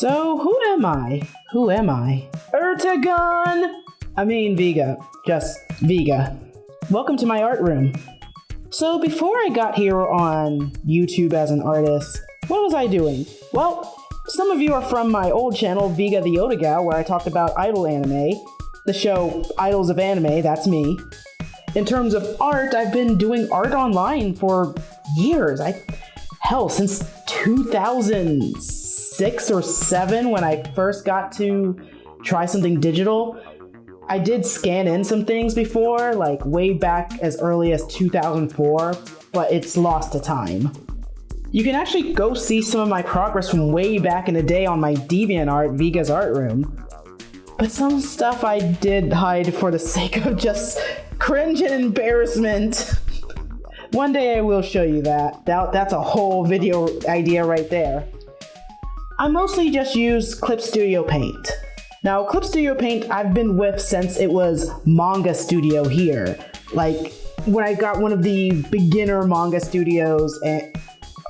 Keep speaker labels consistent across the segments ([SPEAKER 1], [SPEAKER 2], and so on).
[SPEAKER 1] So, who am I? Ertagon! I mean Viga. Just Viga. Welcome to my art room. So, before I got here on YouTube as an artist, what was I doing? Well, some of you are from my old channel, Viga the Otagal, where I talked about idol anime. The show Idols of Anime, that's me. In terms of art, I've been doing art online for years. Since 2006 or 7 when I first got to try something digital. I did scan in some things before, like way back as early as 2004, but it's lost to time. You can actually go see some of my progress from way back in the day on my DeviantArt, Viga's art room. But some stuff I did hide for the sake of just cringe and embarrassment. One day I will show you that. That's a whole video idea right there. I mostly just use Clip Studio Paint. Now, Clip Studio Paint I've been with since it was Manga Studio here. Like, when I got one of the beginner manga studios and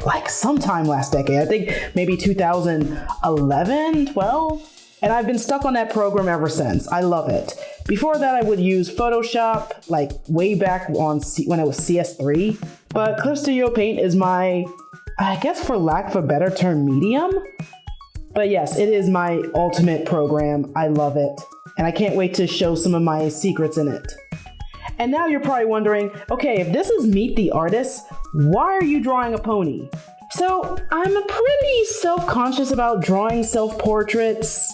[SPEAKER 1] like sometime last decade, I think maybe 2011, 12? And I've been stuck on that program ever since. I love it. Before that, I would use Photoshop, like way back on when it was CS3. But Clip Studio Paint is my, I guess for lack of a better term, medium. But yes, it is my ultimate program. I love it. And I can't wait to show some of my secrets in it. And now you're probably wondering, okay, if this is Meet the Artist, why are you drawing a pony? So I'm pretty self-conscious about drawing self-portraits.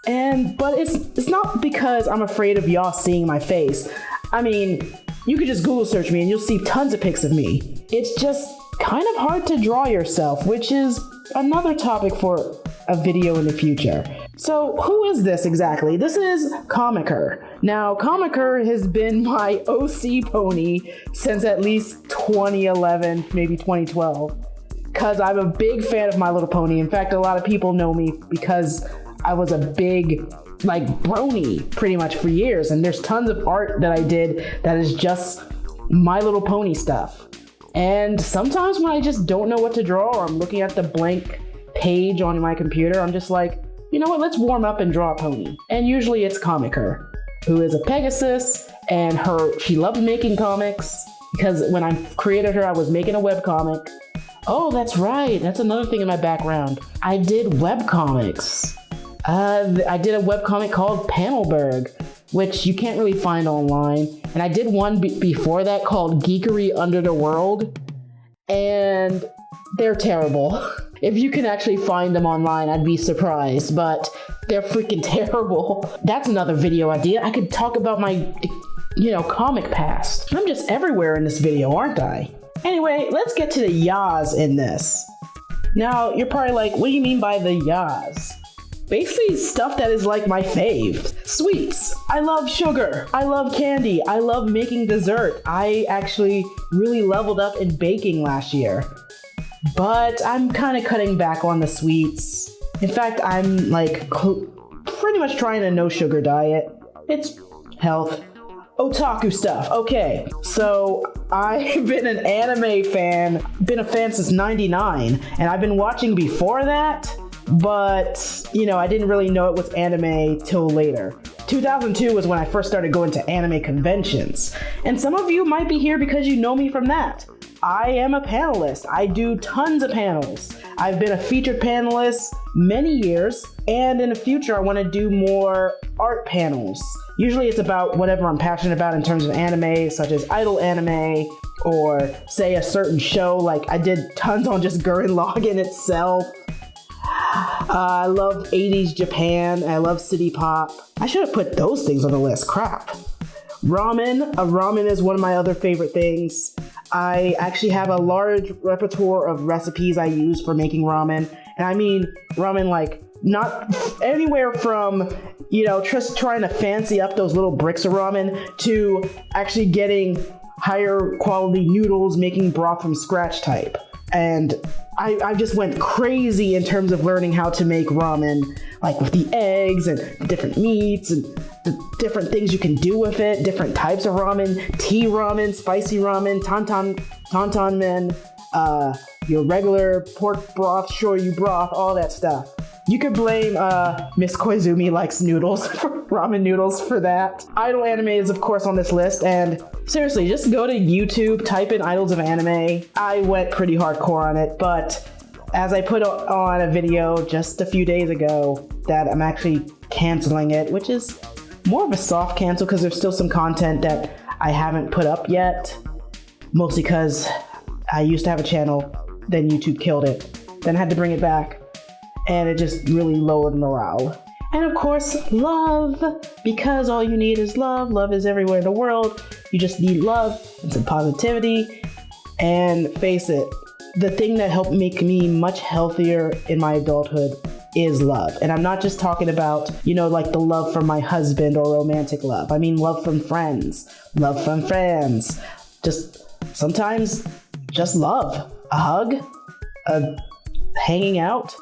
[SPEAKER 1] But it's not because I'm afraid of y'all seeing my face. I mean, you could just Google search me and you'll see tons of pics of me. It's just kind of hard to draw yourself, which is another topic for a video in the future. So who is this exactly? This is Comicer. Now, Comicer has been my OC pony since at least 2011, maybe 2012, because I'm a big fan of My Little Pony. In fact, a lot of people know me because I was a big, like, brony pretty much for years, and there's tons of art that I did that is just My Little Pony stuff. And sometimes when I just don't know what to draw, or I'm looking at the blank page on my computer, I'm just like, you know what, let's warm up and draw a pony. And usually it's Comicer, who is a Pegasus, and she loves making comics, because when I created her, I was making a webcomic. Oh, that's right, that's another thing in my background. I did webcomics. I did a webcomic called Panelberg, which you can't really find online. And I did one before that called Geekery Under the World, and they're terrible. If you can actually find them online, I'd be surprised, but they're freaking terrible. That's another video idea. I could talk about my, comic past. I'm just everywhere in this video, aren't I? Anyway, let's get to the yas in this. Now, you're probably like, what do you mean by the yas? Basically, stuff that is like my fave. Sweets. I love sugar. I love candy. I love making dessert. I actually really leveled up in baking last year. But I'm kind of cutting back on the sweets. In fact, I'm like pretty much trying a no sugar diet. It's health. Otaku stuff. Okay, so I've been an anime fan. Been a fan since '99, and I've been watching before that. But, I didn't really know it was anime till later. 2002 was when I first started going to anime conventions. And some of you might be here because you know me from that. I am a panelist. I do tons of panels. I've been a featured panelist many years, and in the future I want to do more art panels. Usually it's about whatever I'm passionate about in terms of anime, such as idol anime, or say a certain show. Like I did tons on just Gurren Lagann itself. I love 80s Japan. I love city pop. I should have put those things on the list. Crap. Ramen. Ramen is one of my other favorite things. I actually have a large repertoire of recipes I use for making ramen. And I mean ramen like not anywhere from, just trying to fancy up those little bricks of ramen to actually getting higher quality noodles, making broth from scratch type. And I just went crazy in terms of learning how to make ramen, like with the eggs and the different meats and the different things you can do with it, different types of ramen, tea ramen, spicy ramen, tantan men, your regular pork broth, shoyu broth, all that stuff. You could blame Miss Koizumi likes noodles, ramen noodles for that. Idol anime is of course on this list, and seriously, just go to YouTube, type in idols of anime. I went pretty hardcore on it, but as I put on a video just a few days ago that I'm actually canceling it, which is more of a soft cancel because there's still some content that I haven't put up yet, mostly because I used to have a channel, then YouTube killed it, then I had to bring it back. And it just really lowered morale. And of course, love, because all you need is love. Love is everywhere in the world. You just need love and some positivity. And face it, the thing that helped make me much healthier in my adulthood is love. And I'm not just talking about, like the love from my husband or romantic love. I mean, love from friends, love from fans. Just sometimes just love, a hug, hanging out,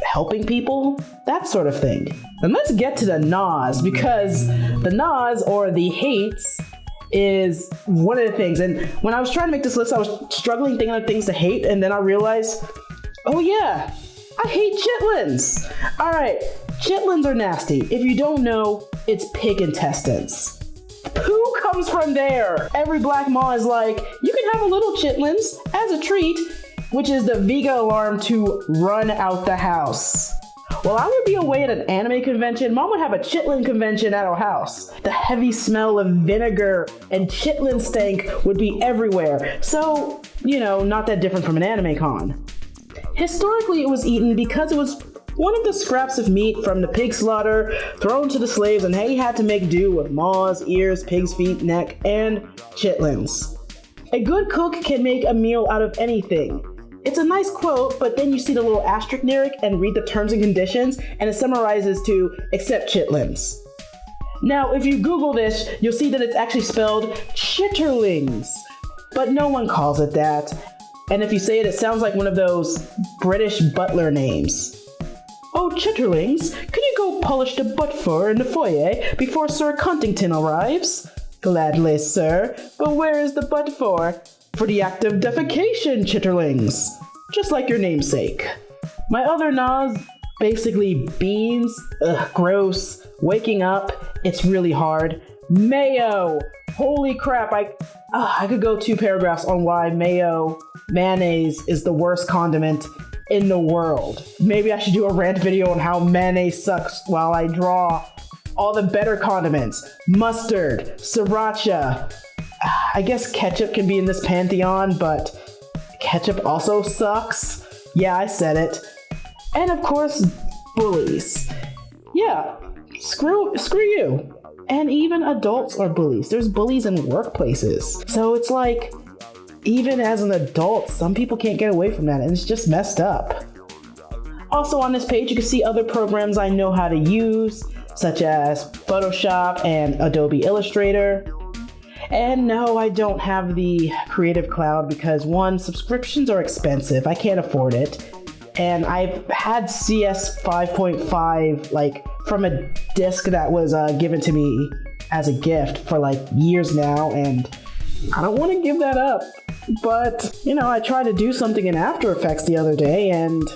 [SPEAKER 1] helping people, that sort of thing. And let's get to the NAs, because the NAs, or the hates, is one of the things. And when I was trying to make this list, I was struggling thinking of things to hate, and then I realized, oh yeah, I hate chitlins. All right, chitlins are nasty. If you don't know, it's pig intestines. Poo comes from there. Every black ma is like, you can have a little chitlins as a treat, which is the Viga alarm to run out the house. While I would be away at an anime convention, Mom would have a chitlin convention at our house. The heavy smell of vinegar and chitlin stank would be everywhere. So, not that different from an anime con. Historically, it was eaten because it was one of the scraps of meat from the pig slaughter thrown to the slaves, and they had to make do with maws, ears, pig's feet, neck, and chitlins. A good cook can make a meal out of anything. It's a nice quote, but then you see the little asterisk near it and read the terms and conditions, and it summarizes to except chitlins. Now, if you Google this, you'll see that it's actually spelled chitterlings, but no one calls it that. And if you say it, it sounds like one of those British butler names. Oh, chitterlings, can you go polish the butt fur in the foyer before Sir Contington arrives? Gladly, sir, but where is the butt for? For the act of defecation, chitterlings. Just like your namesake. My other NAs, basically beans, gross, waking up, it's really hard. Mayo, holy crap, I could go 2 paragraphs on why mayonnaise is the worst condiment in the world. Maybe I should do a rant video on how mayonnaise sucks while I draw all the better condiments. Mustard, sriracha. I guess ketchup can be in this pantheon, but ketchup also sucks. Yeah, I said it. And of course, bullies. Yeah, screw you. And even adults are bullies. There's bullies in workplaces. So it's like, even as an adult, some people can't get away from that, and it's just messed up. Also on this page, you can see other programs I know how to use, such as Photoshop and Adobe Illustrator. And no, I don't have the Creative Cloud because 1, subscriptions are expensive. I can't afford it. And I've had CS 5.5 from a disc that was given to me as a gift for years now, and I don't want to give that up. But, I tried to do something in After Effects the other day, and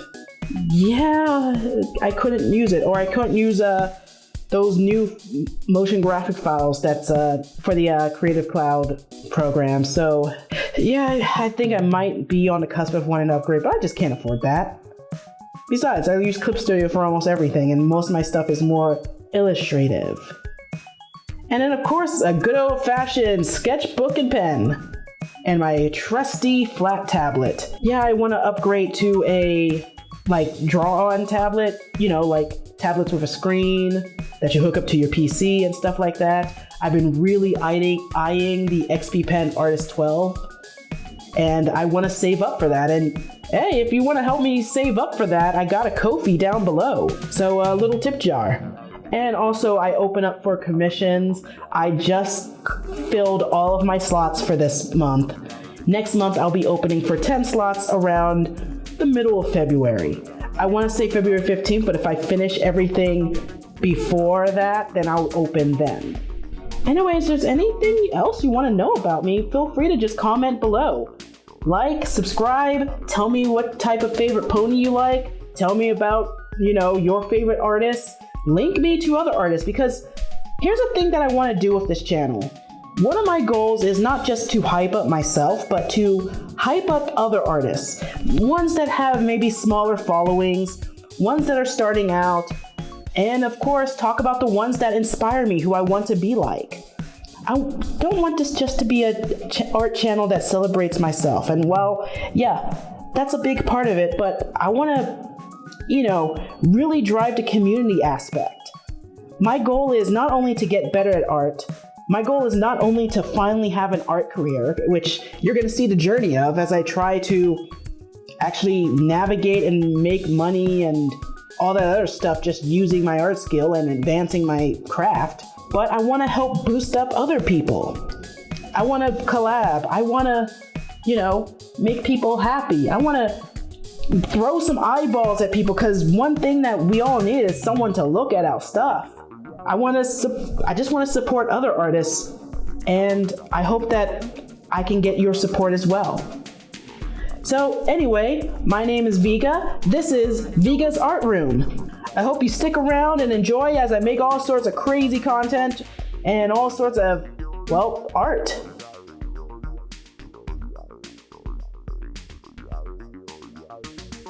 [SPEAKER 1] yeah, I couldn't use it, or I couldn't use those new motion graphic files that's for the Creative Cloud program. So yeah, I think I might be on the cusp of wanting to upgrade, but I just can't afford that. Besides, I use Clip Studio for almost everything, and most of my stuff is more illustrative. And then of course, a good old-fashioned sketchbook and pen. And my trusty flat tablet. Yeah, I want to upgrade to a draw-on tablet, tablets with a screen that you hook up to your PC and stuff like that. I've been really eyeing the XP Pen Artist 12, and I want to save up for that. And hey, if you want to help me save up for that, I got a Ko-fi down below. So a little tip jar. And also I open up for commissions. I just filled all of my slots for this month. Next month I'll be opening for 10 slots around the middle of February. I want to say February 15th, but if I finish everything before that, then I'll open then. Anyways, if there's anything else you want to know about me, feel free to just comment below. Like, subscribe, tell me what type of favorite pony you like, tell me about your favorite artists, link me to other artists, because here's the thing that I want to do with this channel. One of my goals is not just to hype up myself, but to hype up other artists. Ones that have maybe smaller followings, ones that are starting out, and of course, talk about the ones that inspire me, who I want to be like. I don't want this just to be an art channel that celebrates myself. And well, yeah, that's a big part of it, but I want to, really drive the community aspect. My goal is not only to get better at art, my goal is not only to finally have an art career, which you're going to see the journey of as I try to actually navigate and make money and all that other stuff just using my art skill and advancing my craft, but I want to help boost up other people. I want to collab. I want to, make people happy. I want to throw some eyeballs at people, because one thing that we all need is someone to look at our stuff. I just want to support other artists, and I hope that I can get your support as well. So anyway, my name is Viga. This is Viga's Art Room. I hope you stick around and enjoy as I make all sorts of crazy content and all sorts of, art.